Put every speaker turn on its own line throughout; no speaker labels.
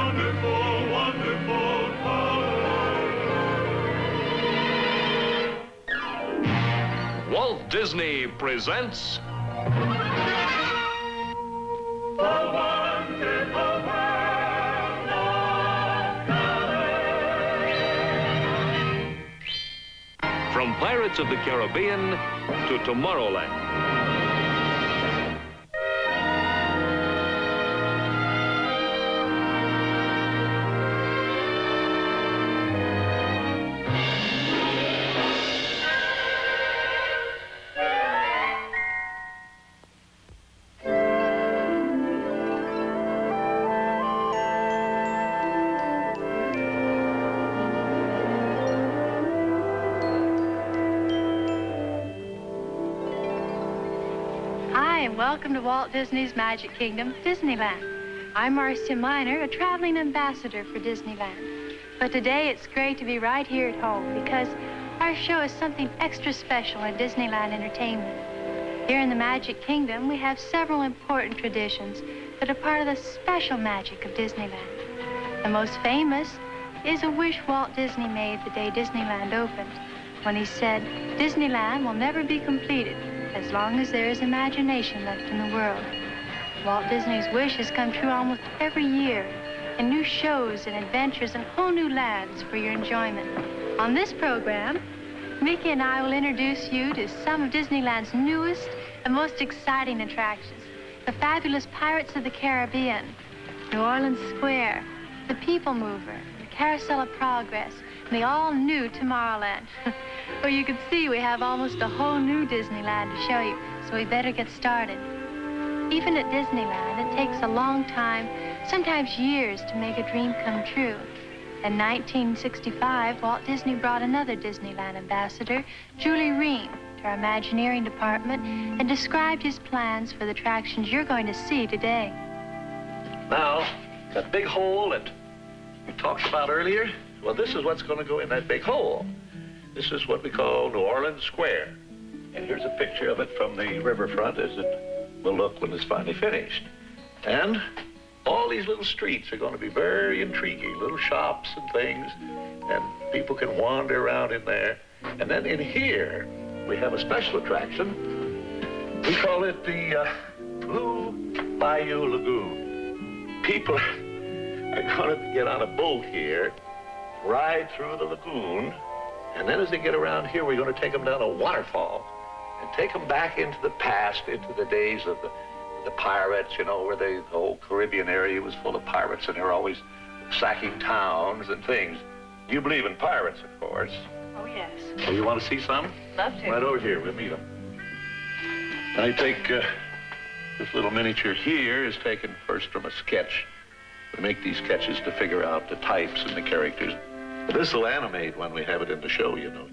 wonderful, wonderful color.
Walt Disney presents
The wonderful world of color.
From Pirates of the Caribbean to Tomorrowland.
Hi, and welcome to Walt Disney's Magic Kingdom, Disneyland. I'm Marcia Miner, a traveling ambassador for Disneyland. But today it's great to be right here at home because our show is something extra special in Disneyland entertainment. Here in the Magic Kingdom, we have several important traditions that are part of the special magic of Disneyland. The most famous is a wish Walt Disney made the day Disneyland opened, when he said, "Disneyland will never be completed as long as there is imagination left in the world." Walt Disney's wish has come true almost every year in new shows and adventures and whole new lands for your enjoyment. On this program, Mickey and I will introduce you to some of Disneyland's newest and most exciting attractions. The fabulous Pirates of the Caribbean, New Orleans Square, the People Mover, the Carousel of Progress, and the all-new Tomorrowland. Well, you can see we have almost a whole new Disneyland to show you, so we better get started. Even at Disneyland, it takes a long time, sometimes years, to make a dream come true. In 1965, Walt Disney brought another Disneyland ambassador, Julie Ream, to our Imagineering department and described his plans for the attractions you're going to see today.
Now, that big hole that we talked about earlier, well, this is what's going to go in that big hole. This is what we call New Orleans Square. And here's a picture of it from the riverfront as it will look when it's finally finished. And all these little streets are going to be very intriguing, little shops and things, and people can wander around in there. And then in here, we have a special attraction. We call it the Blue Bayou Lagoon. People are going to get on a boat here, ride through the lagoon, and then as they get around here, we're going to take them down a waterfall and take them back into the past, into the days of the pirates, you know, where the whole Caribbean area was full of pirates, and they were always sacking towns and things. You believe in pirates, of course.
Oh, yes.
Oh, you want to see some?
Love to.
Right over here, we'll meet them. Now you take this little miniature here is taken first from a sketch. We make these sketches to figure out the types and the characters. But this will animate when we have it in the show, you know.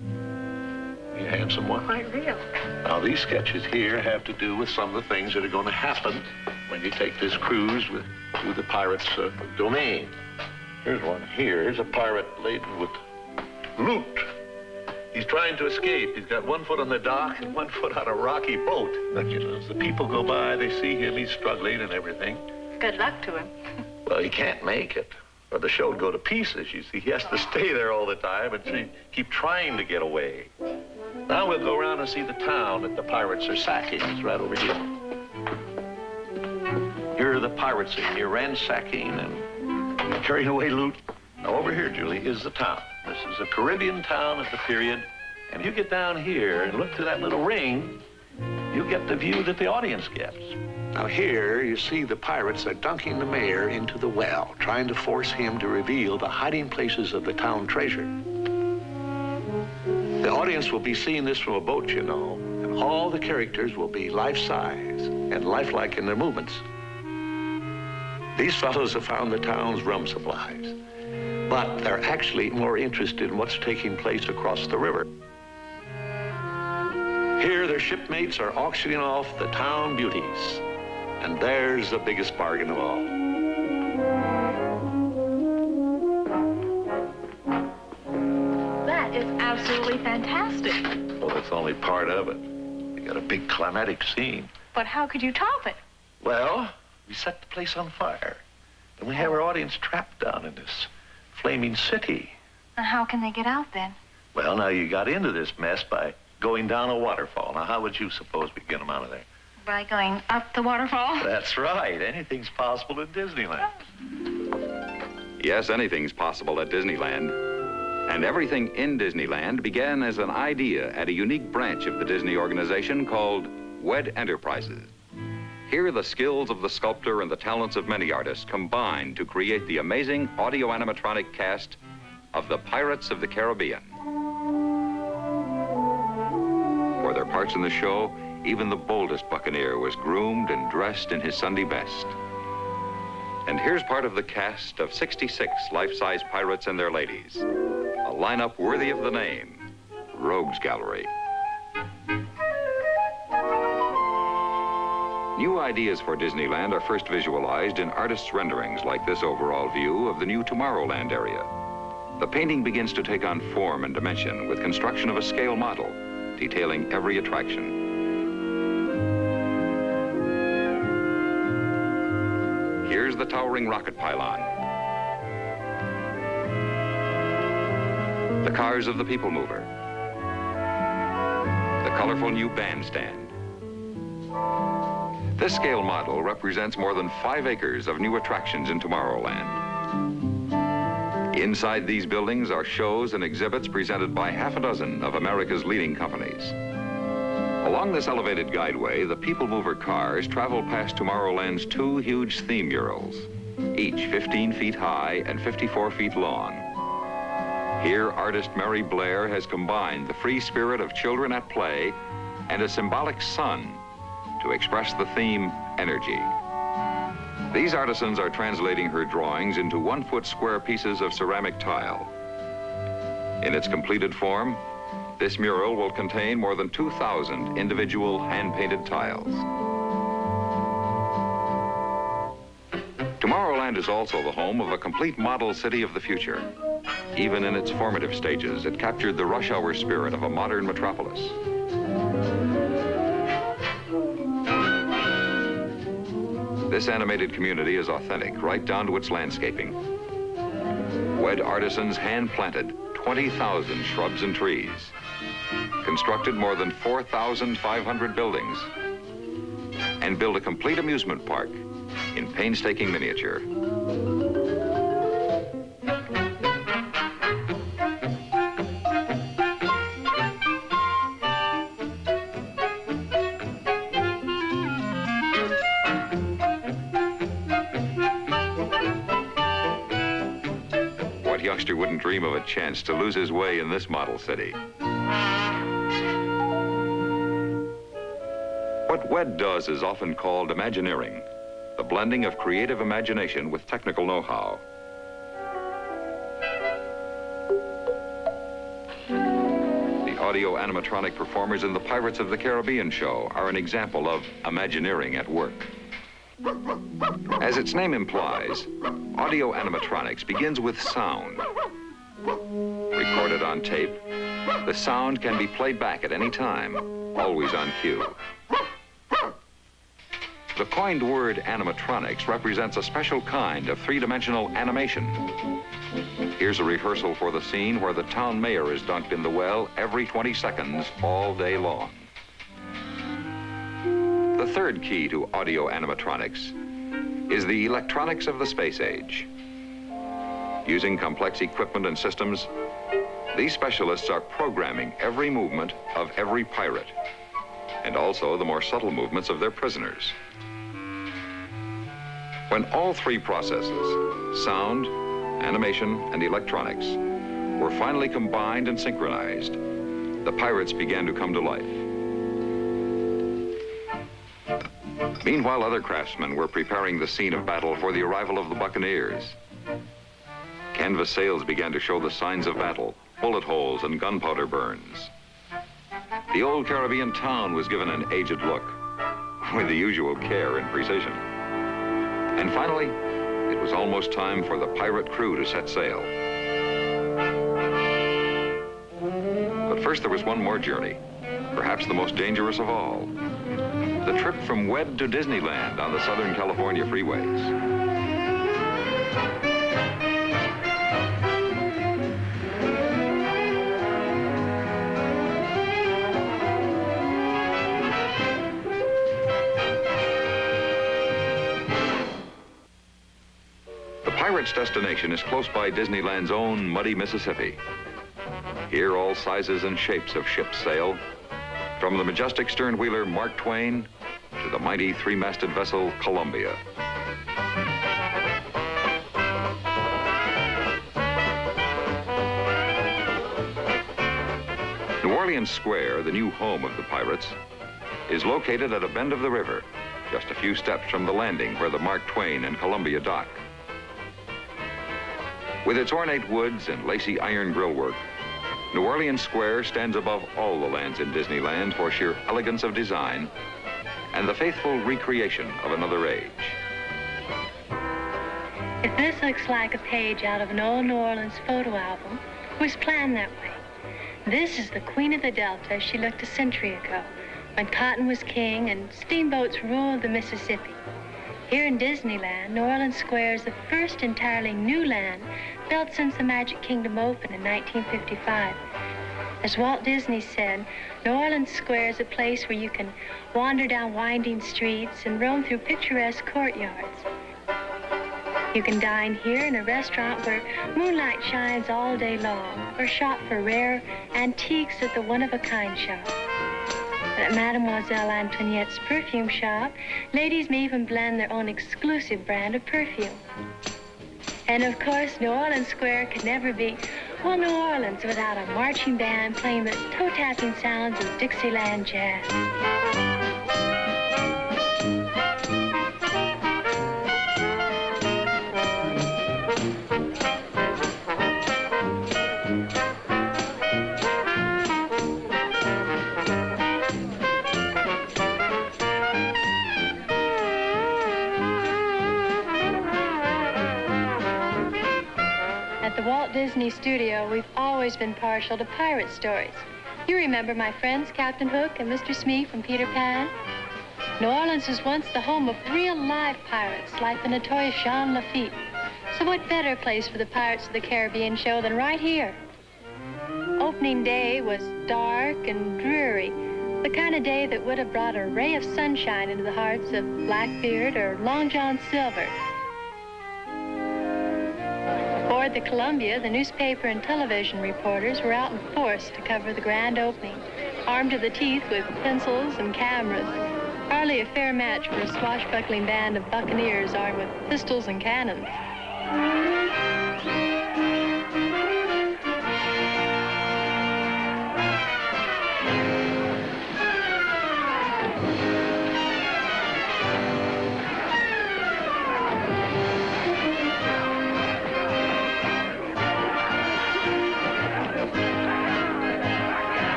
You handsome one?
Quite real.
Now, these sketches here have to do with some of the things that are going to happen when you take this cruise through the pirates' domain. Here's one here. Here's a pirate laden with loot. He's trying to escape. He's got one foot on the dock and one foot on a rocky boat. But, you know, as the people go by, they see him. He's struggling and everything.
Good luck to him.
Well, he can't make it, or the show would go to pieces. You see, he has to stay there all the time and keep trying to get away. Now we'll go around and see the town that the pirates are sacking. It's right over here. Here are the pirates here ransacking and carrying away loot. Now over here, Julie, is the town. This is a Caribbean town at the period. And you get down here and look through that little ring, you get the view that the audience gets. Now here, you see the pirates are dunking the mayor into the well, trying to force him to reveal the hiding places of the town treasure. The audience will be seeing this from a boat, you know, and all the characters will be life-size and lifelike in their movements. These fellows have found the town's rum supplies, but they're actually more interested in what's taking place across the river. Here, their shipmates are auctioning off the town beauties. And there's the biggest bargain of all.
That is absolutely fantastic.
Well, that's only part of it. We got a big climatic scene.
But how could you top it?
Well, we set the place on fire. And we have our audience trapped down in this flaming city.
Now, how can they get out then?
Well, now you got into this mess by going down a waterfall. Now, how would you suppose we get them out of there?
By going up the waterfall?
That's right. Anything's possible in Disneyland.
Yes, anything's possible at Disneyland. And everything in Disneyland began as an idea at a unique branch of the Disney organization called WED Enterprises. Here, the skills of the sculptor and the talents of many artists combined to create the amazing audio-animatronic cast of the Pirates of the Caribbean. For their parts in the show, even the boldest buccaneer was groomed and dressed in his Sunday best. And here's part of the cast of 66 life-size pirates and their ladies. A lineup worthy of the name, Rogues Gallery. New ideas for Disneyland are first visualized in artists' renderings like this overall view of the new Tomorrowland area. The painting begins to take on form and dimension with construction of a scale model, detailing every attraction. Here's the towering rocket pylon, the cars of the People Mover, the colorful new bandstand. This scale model represents more than 5 acres of new attractions in Tomorrowland. Inside these buildings are shows and exhibits presented by half a dozen of America's leading companies. Along this elevated guideway, the People Mover cars travel past Tomorrowland's 2 huge theme murals, each 15 feet high and 54 feet long. Here, artist Mary Blair has combined the free spirit of children at play and a symbolic sun to express the theme, energy. These artisans are translating her drawings into 1-foot square pieces of ceramic tile. In its completed form, this mural will contain more than 2,000 individual hand-painted tiles. Tomorrowland is also the home of a complete model city of the future. Even in its formative stages, it captured the rush hour spirit of a modern metropolis. This animated community is authentic, right down to its landscaping. WED artisans hand-planted 20,000 shrubs and trees, constructed more than 4,500 buildings, and built a complete amusement park in painstaking miniature. What youngster wouldn't dream of a chance to lose his way in this model city? What WED does is often called Imagineering, the blending of creative imagination with technical know-how. The audio animatronic performers in the Pirates of the Caribbean show are an example of Imagineering at work. As its name implies, audio animatronics begins with sound. Recorded on tape, the sound can be played back at any time, always on cue. The coined word animatronics represents a special kind of 3-dimensional animation. Here's a rehearsal for the scene where the town mayor is dunked in the well every 20 seconds all day long. The third key to audio animatronics is the electronics of the space age. Using complex equipment and systems, these specialists are programming every movement of every pirate, and also the more subtle movements of their prisoners. When all 3 processes, sound, animation, and electronics, were finally combined and synchronized, the pirates began to come to life. Meanwhile, other craftsmen were preparing the scene of battle for the arrival of the buccaneers. Canvas sails began to show the signs of battle, bullet holes and gunpowder burns. The old Caribbean town was given an aged look, with the usual care and precision. And finally, it was almost time for the pirate crew to set sail. But first there was one more journey, perhaps the most dangerous of all. The trip from WED to Disneyland on the Southern California freeways. The pirates' destination is close by Disneyland's own muddy Mississippi. Here, all sizes and shapes of ships sail, from the majestic stern-wheeler Mark Twain to the mighty three-masted vessel Columbia. New Orleans Square, the new home of the pirates, is located at a bend of the river, just a few steps from the landing where the Mark Twain and Columbia dock. With its ornate woods and lacy iron grillwork, New Orleans Square stands above all the lands in Disneyland for sheer elegance of design and the faithful recreation of another age.
If this looks like a page out of an old New Orleans photo album, it was planned that way. This is the Queen of the Delta as she looked a century ago, when cotton was king and steamboats ruled the Mississippi. Here in Disneyland, New Orleans Square is the first entirely new land built since the Magic Kingdom opened in 1955. As Walt Disney said, New Orleans Square is a place where you can wander down winding streets and roam through picturesque courtyards. You can dine here in a restaurant where moonlight shines all day long, or shop for rare antiques at the one-of-a-kind shop. At Mademoiselle Antoinette's perfume shop, ladies may even blend their own exclusive brand of perfume. And of course, New Orleans Square could never be, well, New Orleans without a marching band playing the toe-tapping sounds of Dixieland jazz. At the Walt Disney Studio, we've always been partial to pirate stories. You remember my friends, Captain Hook and Mr. Smee from Peter Pan? New Orleans was once the home of real live pirates like the notorious Jean Lafitte. So what better place for the Pirates of the Caribbean show than right here? Opening day was dark and dreary, the kind of day that would have brought a ray of sunshine into the hearts of Blackbeard or Long John Silver. Aboard the Columbia, the newspaper and television reporters were out in force to cover the grand opening, armed to the teeth with pencils and cameras. Hardly a fair match for a swashbuckling band of buccaneers armed with pistols and cannons.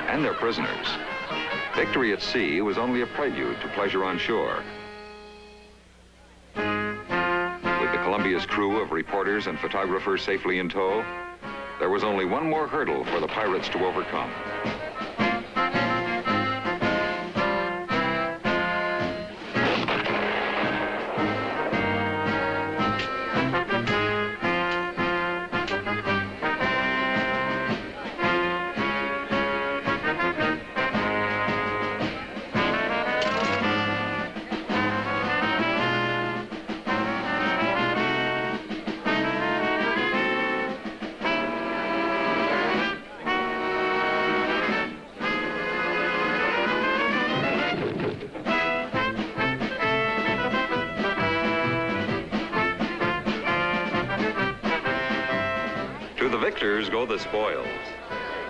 And their prisoners. Victory at sea was only a prelude to pleasure on shore. With the Columbia's crew of reporters and photographers safely in tow, there was only one more hurdle for the pirates to overcome. victors go the spoils.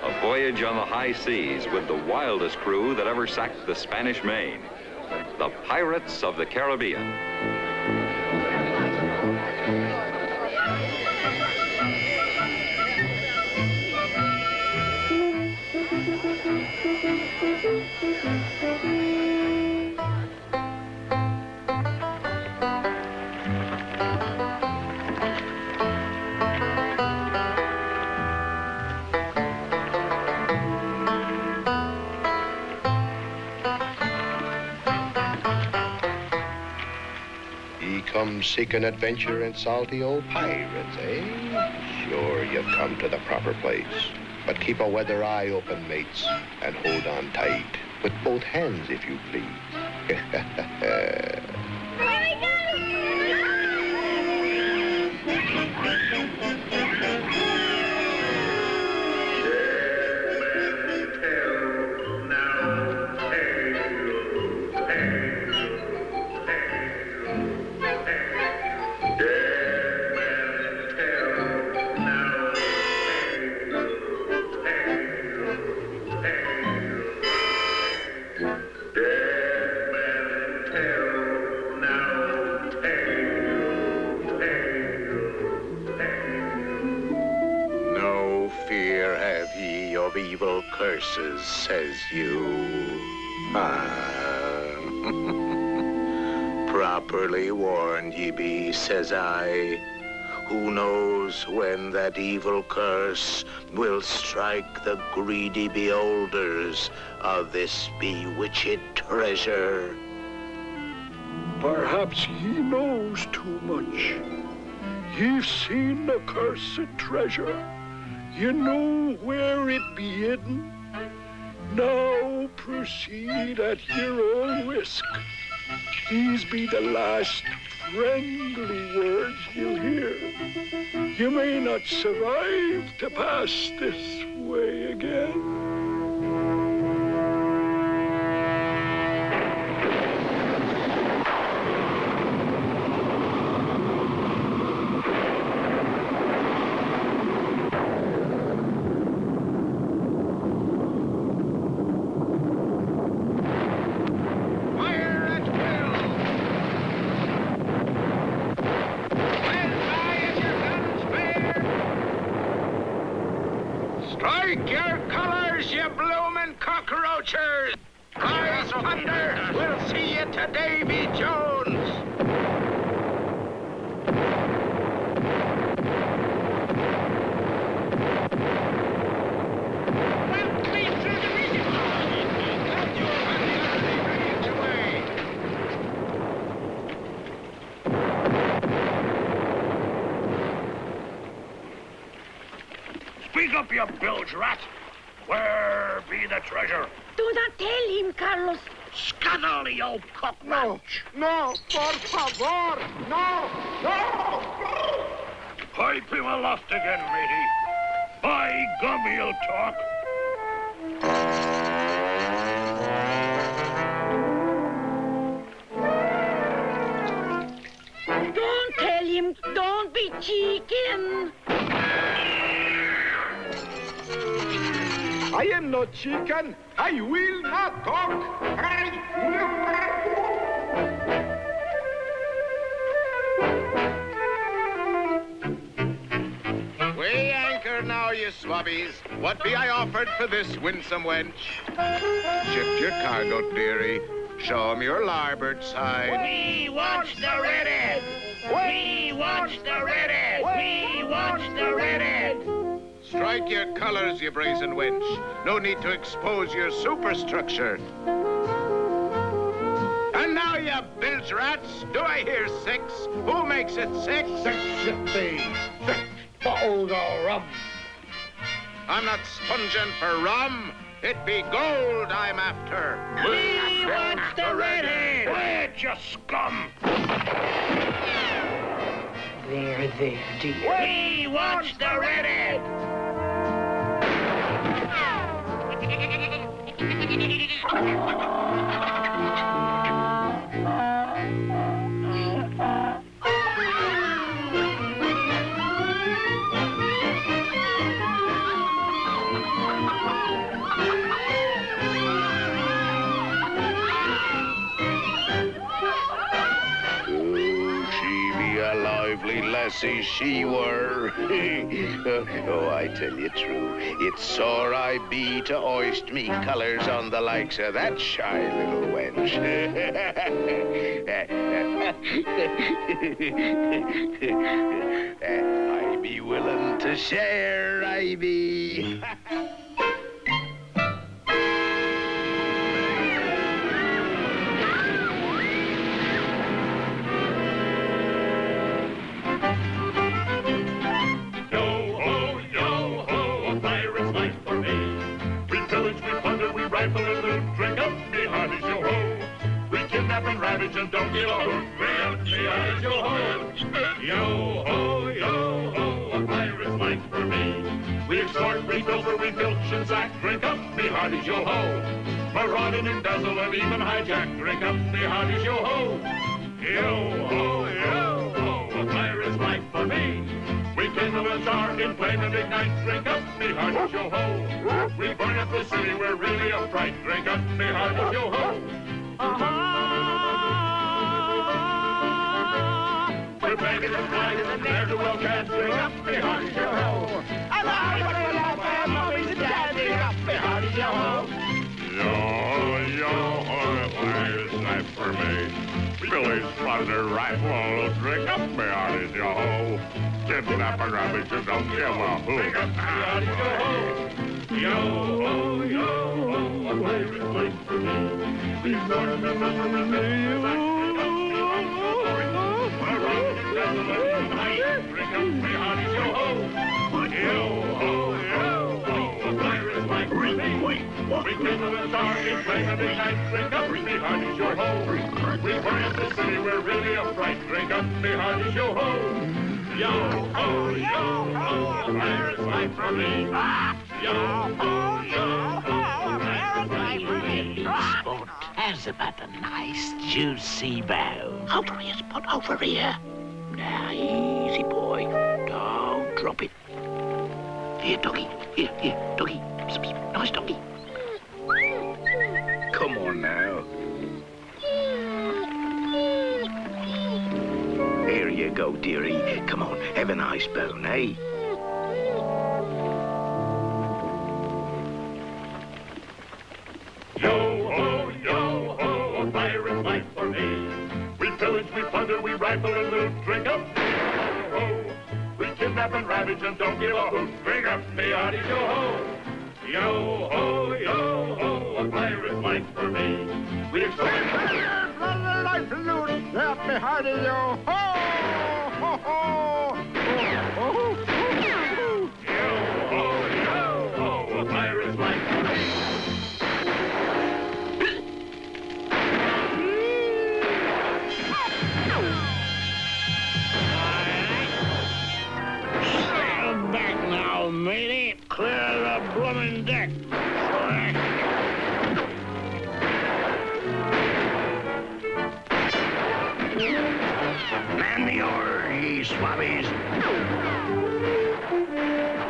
A voyage on the high seas with the wildest crew that ever sacked the Spanish Main. The Pirates of the Caribbean.
Come seeking adventure and salty old pirates, eh? Sure, you've come to the proper place. But keep a weather eye open, mates, and hold on tight. With both hands, if you please.
Evil curses, says you. Properly warned ye be, says I. Who knows when that evil curse will strike the greedy beholders of this bewitched treasure?
Perhaps he knows too much. You've seen the cursed treasure. You know where it be hidden. Now proceed at your own risk. These be the last friendly words you'll hear. You may not survive to pass this way again.
Strike your colors, you bloomin' cockroachers! Rise thunder! We'll see you to Davy Jones!
Speak up, you bilge rat. Where be the treasure?
Do not tell him, Carlos.
Scuttle, you old cockroach.
No, por favor, no!
Pipe him aloft again, matey. By gum, he'll talk.
Don't tell him. Don't be chicken.
I am not chicken. I will not talk. Weigh anchor now, you swabbies. What be I offered for this winsome wench? Shift your cargo, dearie. Show 'em your larboard side.
We watch the redhead. We watch the redhead. We watch the redhead.
Strike your colors, you brazen wench. No need to expose your superstructure. And now, you bilge rats, do I hear 6? Who makes it 6?
6 it be. 6 bottles of rum.
I'm not sponging for rum. It be gold I'm after.
We watch the redhead. Where'd you scum?
There, dear.
We watch the redhead.
lively lassie she were. Oh, I tell you true, it's sore I be to hoist me colours on the likes of that shy little wench. I be willing to share, I be.
Rifle and loot, drink up, me hearties, yo-ho. We kidnap and ravage and don't give a hoot. Drink up, me hearties, yo-ho. Yo-ho, yo-ho, a pirate's life for me. We extort, we pilfer, we filch and sack. Drink up, me hearties, yo-ho. Maraud and embezzle and even hijack. Drink up, me hearties, yo-ho. Yo-ho, yo-ho, a pirate's life for me. We kindle a jar, inflame and ignite. Drink up, me hearties, yo-ho. We burn up the city, we're really a fright. Drink up, me hearties, yo-ho. We're planting the flag and there to well cast. Drink up, me hearties, yo-ho. I'm out of my mummies and dads. Drink up, me hearties, yo-ho. Yo-ho, a pirate's life for me. Billy's plunder rifle. Drink up, me hearties, yo-ho. Kidnap and ravage and don't give a hoot. Drink up, me hearties, yo-ho. Yo-ho, yo-ho, a pirate's life for me. We've learned to remember me, drink up, me hearties, yo-ho. Yo-ho, yo-ho, a pirate's life for me. We kindle a star in flame and ignite. Drink up, me hearties, yo-ho. We burn up the city, we're really a fright. Drink up, me hearties, yo-ho. Yo-ho, yo-ho, a pirate's life for me. Yo-ho, yo-ho, a pirate's life for me.
Sport, how's about a nice juicy bow? Over here, Spot, over here. Now, easy, boy. Don't drop it. Here, doggy. Here, doggy. Psst, psst. Nice doggy. Come on now. Here you go, dearie. Come on, have a nice bone, eh?
Yo-ho, yo-ho, a pirate's life for me. We pillage, we plunder, we rifle and loot. Drink up, yo-ho. We kidnap and ravage and don't give a hoot. Drink up, me hearties, yo-ho. Yo-ho, yo-ho, a pirate's life for me. We extort
Life and loot. Drink me hearty, yo-ho. Ho, ho.
yo-ho, yo-ho, a pirate's life for me.
Sail back now, matey. Clear the bloomin' deck.
Man the oar, ye swabbies.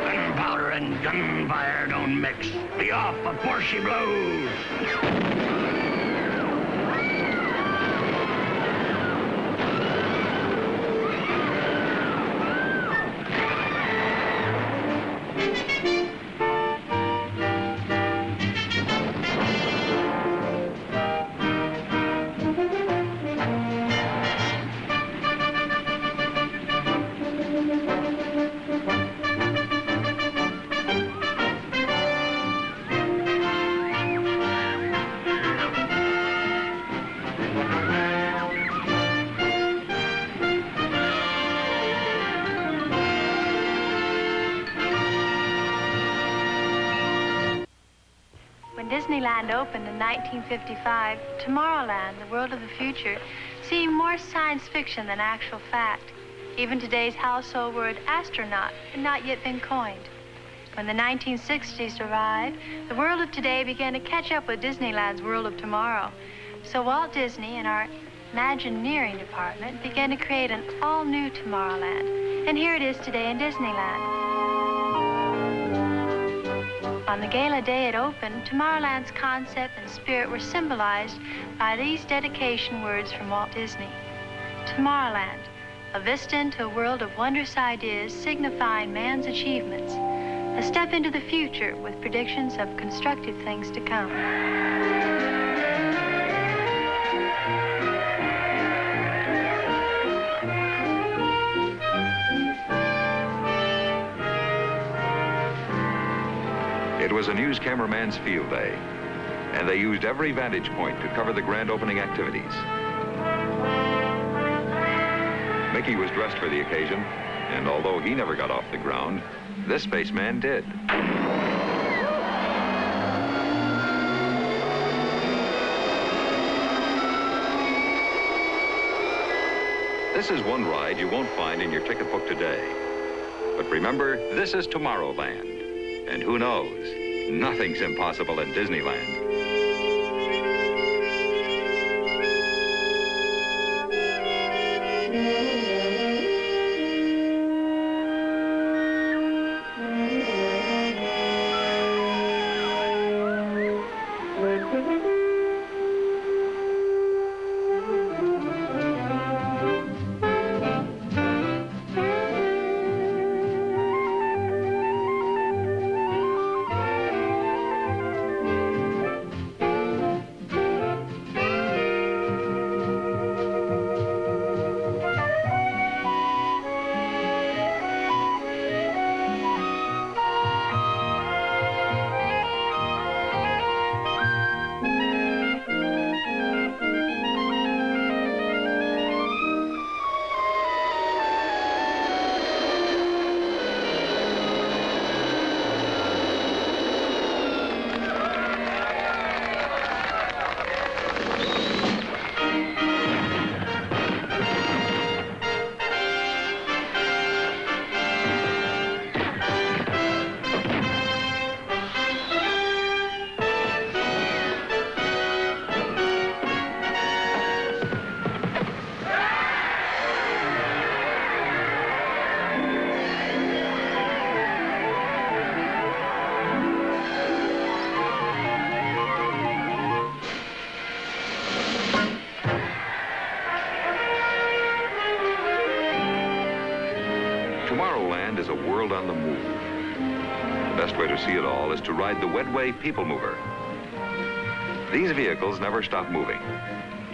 Gunpowder and gunfire don't mix. Be off before she blows.
Disneyland opened in 1955, Tomorrowland, the world of the future, seemed more science fiction than actual fact. Even today's household word astronaut had not yet been coined. When the 1960s arrived, the world of today began to catch up with Disneyland's world of tomorrow. So Walt Disney and our Imagineering department began to create an all-new Tomorrowland. And here it is today in Disneyland. On the gala day it opened, Tomorrowland's concept and spirit were symbolized by these dedication words from Walt Disney. Tomorrowland, A vista into a world of wondrous ideas signifying man's achievements. A step into the future with predictions of constructive things to come.
It was a news cameraman's field day, and they used every vantage point to cover the grand opening activities. Mickey was dressed for the occasion, and although he never got off the ground, this spaceman did. This is one ride you won't find in your ticket book today. But remember, this is Tomorrowland. And who knows, nothing's impossible in Disneyland. Tomorrowland is a world on the move. The best way to see it all is to ride the Wedway People Mover. These vehicles never stop moving,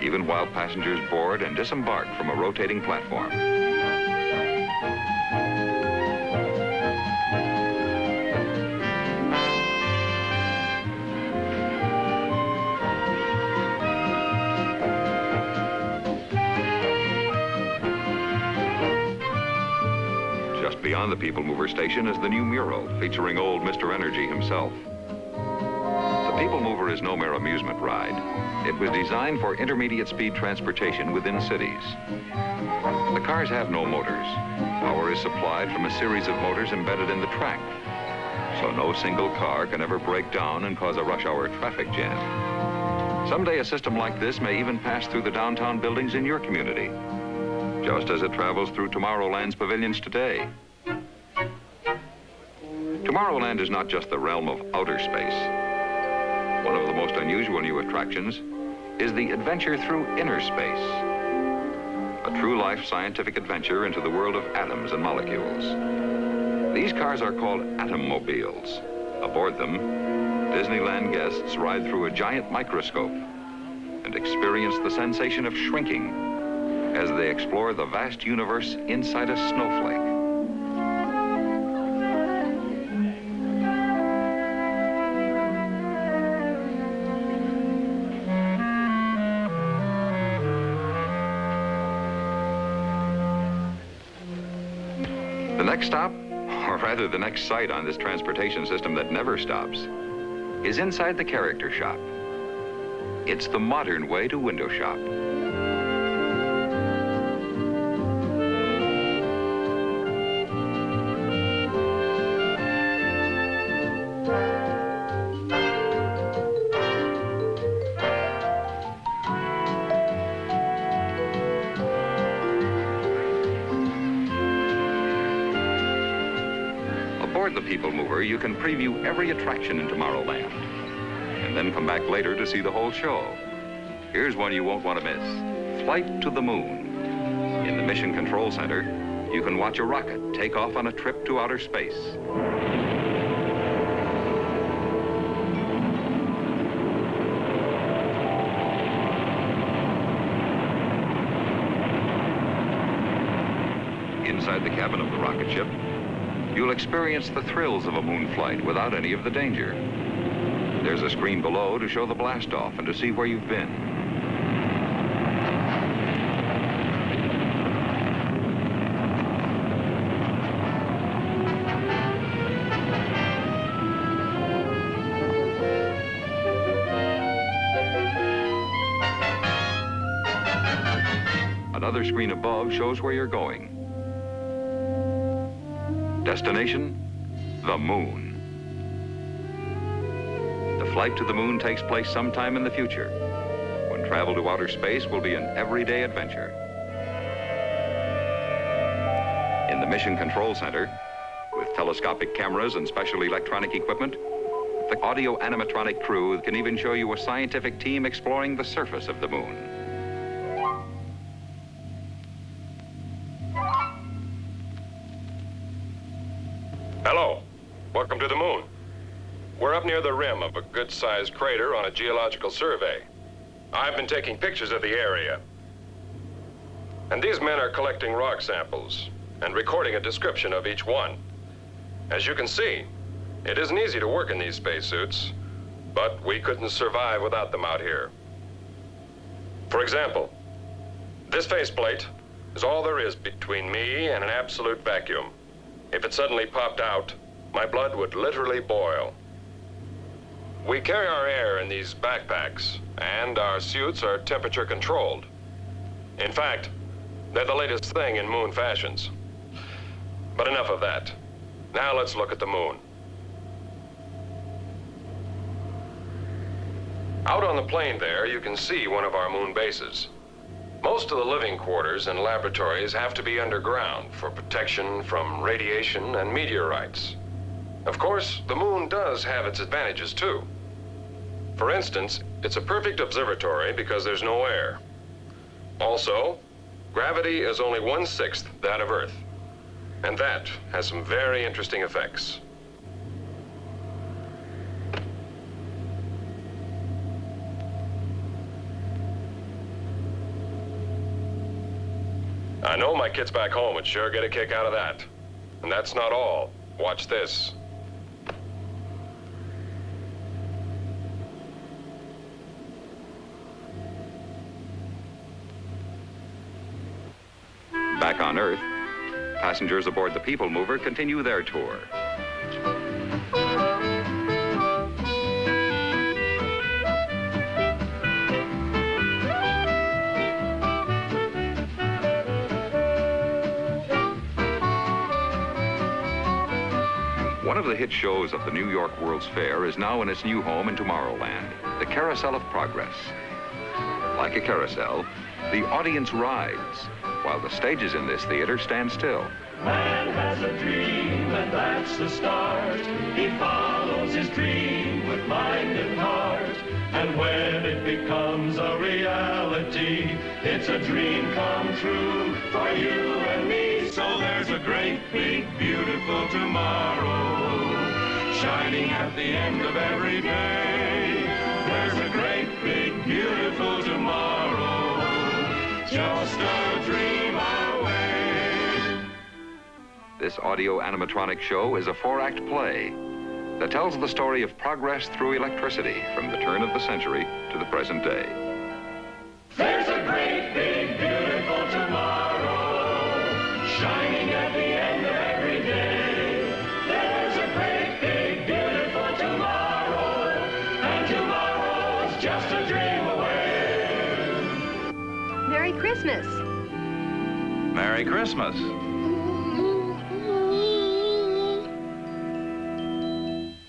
even while passengers board and disembark from a rotating platform. Just beyond the People Mover station is the new mural featuring old Mr. Energy himself. The People Mover is no mere amusement ride. It was designed for intermediate speed transportation within cities. The cars have no motors. Power is supplied from a series of motors embedded in the track, so no single car can ever break down and cause a rush hour traffic jam. Someday a system like this may even pass through the downtown buildings in your community, just as it travels through Tomorrowland's pavilions today. Tomorrowland is not just the realm of outer space. One of the most unusual new attractions is the adventure through inner space. A true-life scientific adventure into the world of atoms and molecules. These cars are called atom-mobiles. Aboard them, Disneyland guests ride through a giant microscope and experience the sensation of shrinking as they explore the vast universe inside a snowflake. The next stop, or rather the next sight on this transportation system that never stops, is inside the character shop. It's the modern way to window shop. Aboard the People Mover, you can preview every attraction in Tomorrowland, and then come back later to see the whole show. Here's one you won't want to miss: Flight to the Moon. In the Mission Control Center, you can watch a rocket take off on a trip to outer space. Inside the cabin of the rocket ship, you'll experience the thrills of a moon flight without any of the danger. There's a screen below to show the blast-off and to see where you've been. Another screen above shows where you're going. Destination, the moon. The flight to the moon takes place sometime in the future, when travel to outer space will be an everyday adventure. In the Mission Control Center, with telescopic cameras and special electronic equipment, the audio animatronic crew can even show you a scientific team exploring the surface of the moon.
Hello. Welcome to the moon. We're up near the rim of a good-sized crater on a geological survey. I've been taking pictures of the area. And these men are collecting rock samples and recording a description of each one. As you can see, it isn't easy to work in these spacesuits, but we couldn't survive without them out here. For example, this faceplate is all there is between me and an absolute vacuum. If it suddenly popped out, my blood would literally boil. We carry our air in these backpacks, and our suits are temperature controlled. In fact, they're the latest thing in moon fashions. But enough of that. Now let's look at the moon. Out on the plain there, you can see one of our moon bases. Most of the living quarters and laboratories have to be underground for protection from radiation and meteorites. Of course, the moon does have its advantages too. For instance, it's a perfect observatory because there's no air. Also, gravity is only 1/6 that of Earth, and that has some very interesting effects. I know my kids back home would sure get a kick out of that. And that's not all. Watch this.
Back on Earth, passengers aboard the People Mover continue their tour. One of the hit shows of the New York World's Fair is now in its new home in Tomorrowland, the Carousel of Progress. Like a carousel, the audience rides, while the stages in this theater stand still.
Man has a dream, and that's the start. He follows his dream with mind and heart. And when it becomes a reality, it's a dream come true for you and me. So there's a great, big, beautiful tomorrow, shining at the end of every day. There's a great, big, beautiful tomorrow, just a dream away.
This audio animatronic show is a 4-act play that tells the story of progress through electricity from the turn of the century to the present day.
There's a great, big, beautiful tomorrow, shining at the end of every day. There's a great, big, beautiful tomorrow, and tomorrow's just a dream away.
Merry Christmas.
Merry Christmas.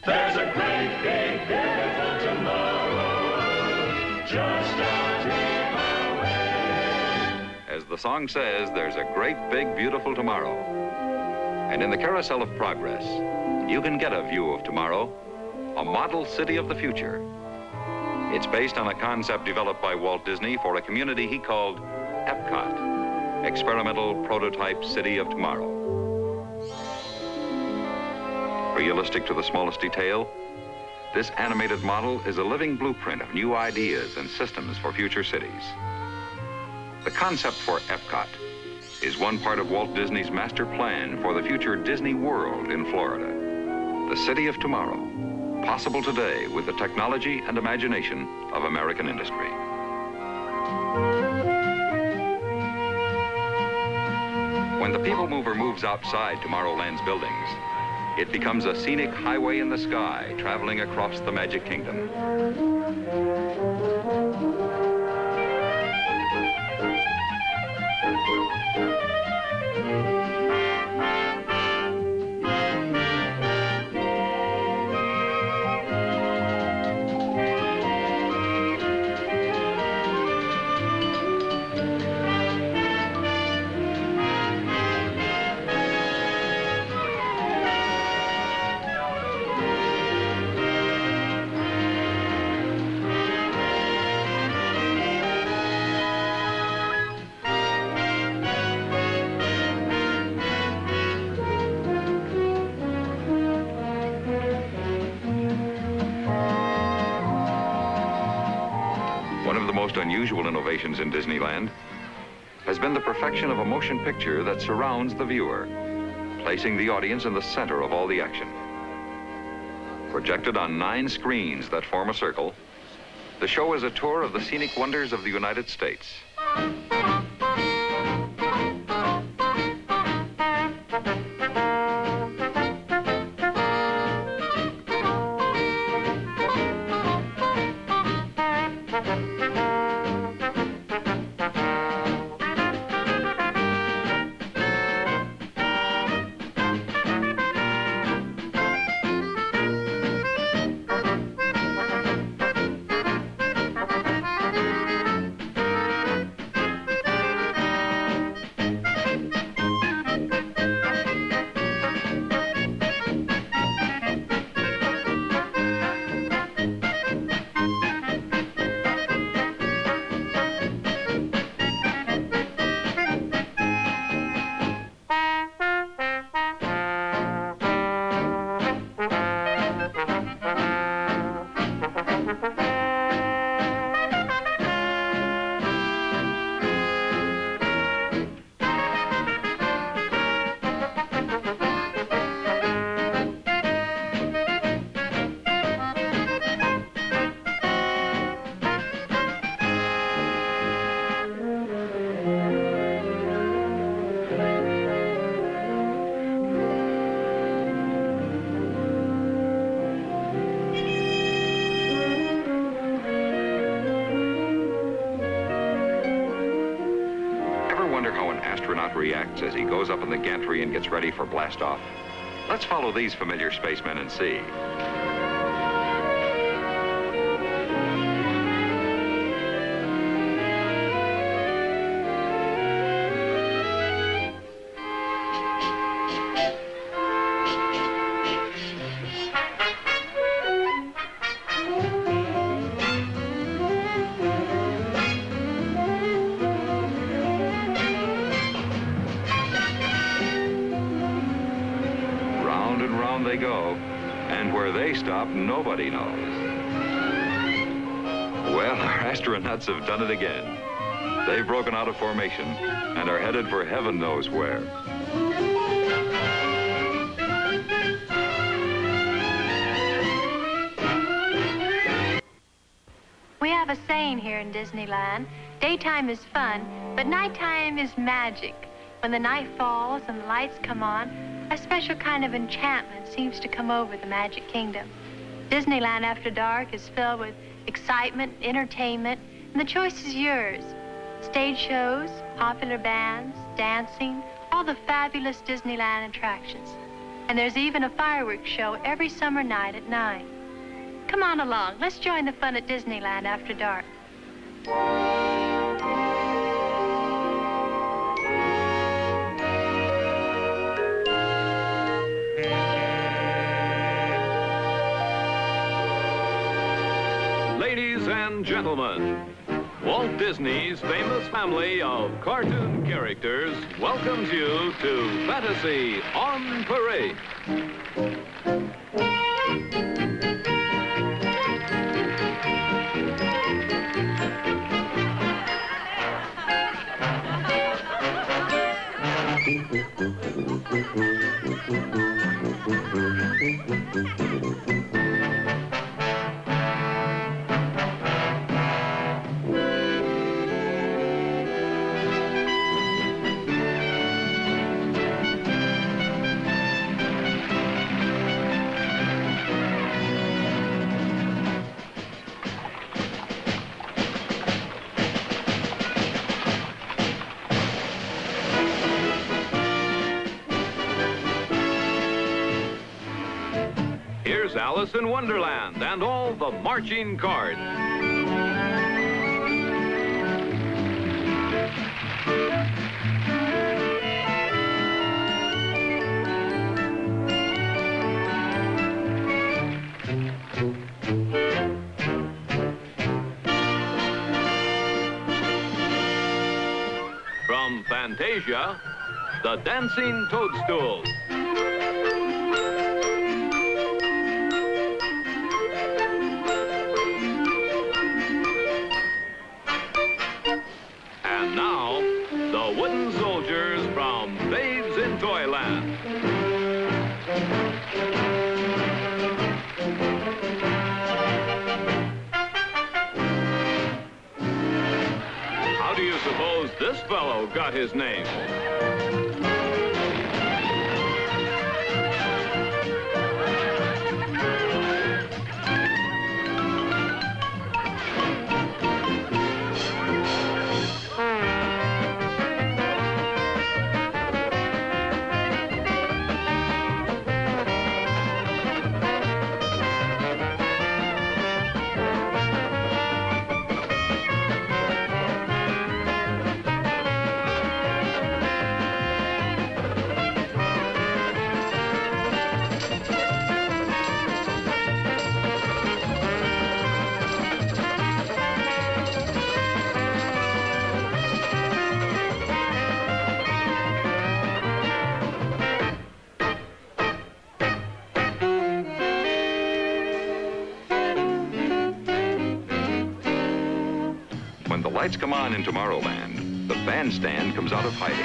There's a great, big, beautiful tomorrow, just a dream away.
As the song says, there's a great, big, beautiful tomorrow. And in the Carousel of Progress, you can get a view of tomorrow, a model city of the future. It's based on a concept developed by Walt Disney for a community he called Epcot, experimental prototype city of tomorrow. Realistic to the smallest detail, this animated model is a living blueprint of new ideas and systems for future cities. The concept for Epcot is one part of Walt Disney's master plan for the future Disney World in Florida. The city of tomorrow, possible today with the technology and imagination of American industry. When the People Mover moves outside Tomorrowland's buildings, it becomes a scenic highway in the sky traveling across the Magic Kingdom. One of the most unusual innovations in Disneyland has been the perfection of a motion picture that surrounds the viewer, placing the audience in the center of all the action. Projected on 9 screens that form a circle, the show is a tour of the scenic wonders of the United States. Reacts as he goes up in the gantry and gets ready for blast-off. Let's follow these familiar spacemen and see. They go, and where they stop, nobody knows. Well, our astronauts have done it again. They've broken out of formation and are headed for heaven knows where.
We have a saying here in Disneyland, daytime is fun, but nighttime is magic. When the night falls and the lights come on, a special kind of enchantment seems to come over the Magic Kingdom. Disneyland After Dark is filled with excitement, entertainment, and the choice is yours. Stage shows, popular bands, dancing, all the fabulous Disneyland attractions. And there's even a fireworks show every summer night at 9. Come on along, let's join the fun at Disneyland After Dark.
Ladies and gentlemen, Walt Disney's famous family of cartoon characters welcomes you to Fantasy on Parade. Here's Alice in Wonderland and all the marching cards. From Fantasia, the Dancing Toadstool. And now, the wooden soldiers from Babes in Toyland. How do you suppose this fellow got his name?
When the lights come on in Tomorrowland, the bandstand comes out of hiding.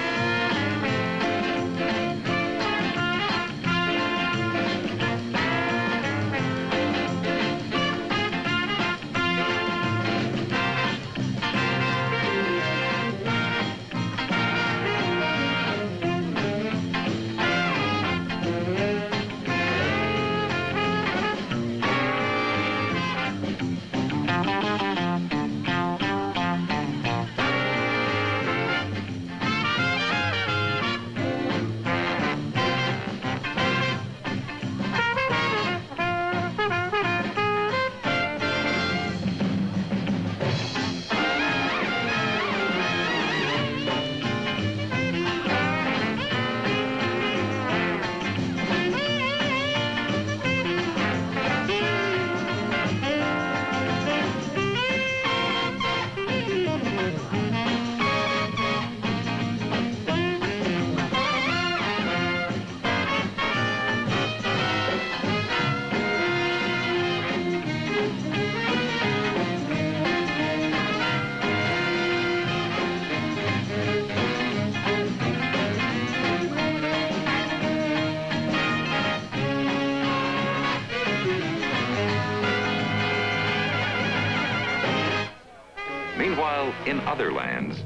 Meanwhile, in other lands,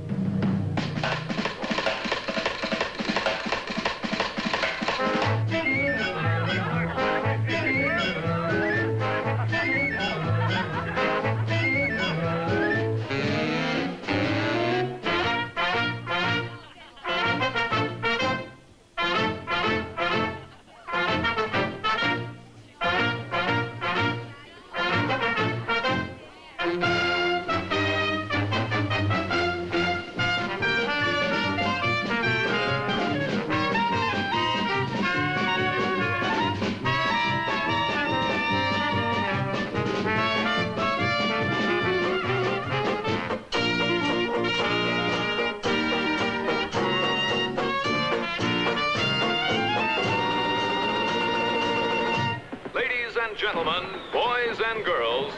and gentlemen, boys and girls,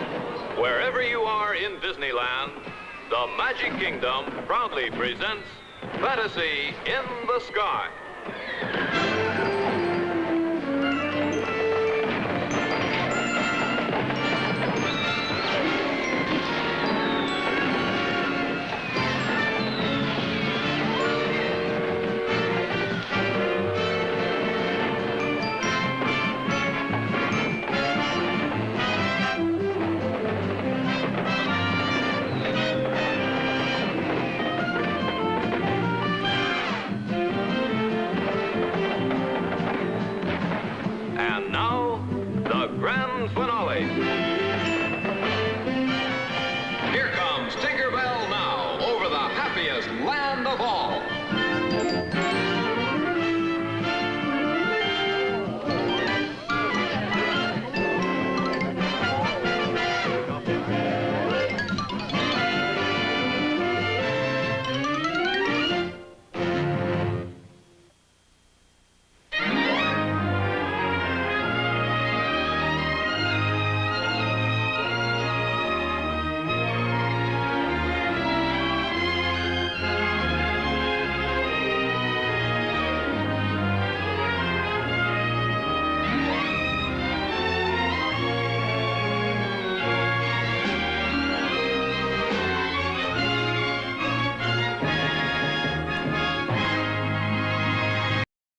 wherever you are in Disneyland, the Magic Kingdom proudly presents Fantasy in the Sky.